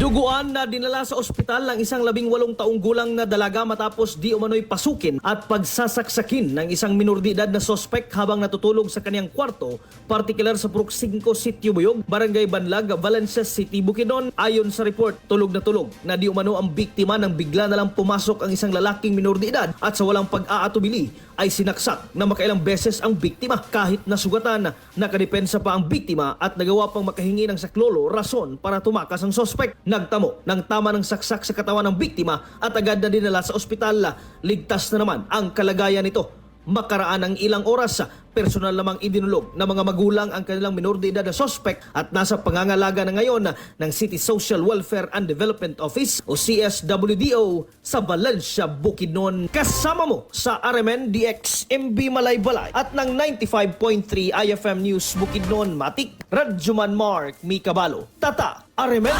Duguan na dinala sa ospital ng isang 18 taong gulang na dalaga matapos di umano'y pasukin at pagsasaksakin ng isang minor de edad na sospek habang natutulog sa kaniyang kwarto, partikular sa Purok 5, Sitio Buyog, Barangay Banlag, Valencia City, Bukidnon. Ayon sa report, tulog na di umano ang biktima nang bigla na lang pumasok ang isang lalaking minor de edad at sa walang pag-aatubili ay sinaksak na makailang beses ang biktima. Kahit nasugatan, nakadepensa pa ang biktima at nagawa pang makahingi ng saklolo rason para tumakas ang sospek. Nagtamo ng tama ng saksak sa katawan ng biktima at agad na dinala sa ospital. Ligtas na naman ang kalagayan nito. Makaraan ng ilang oras, personal namang idinulog ng mga magulang ang kanilang minor de edad na sospek at nasa pangangalaga na ngayon ng City Social Welfare and Development Office o CSWDO sa Valencia, Bukidnon. Kasama mo sa RMN DX MB Malaybalay at ng 95.3 IFM News Bukidnon Matik, Radjuman Mark Mikabalo, Tata, RMN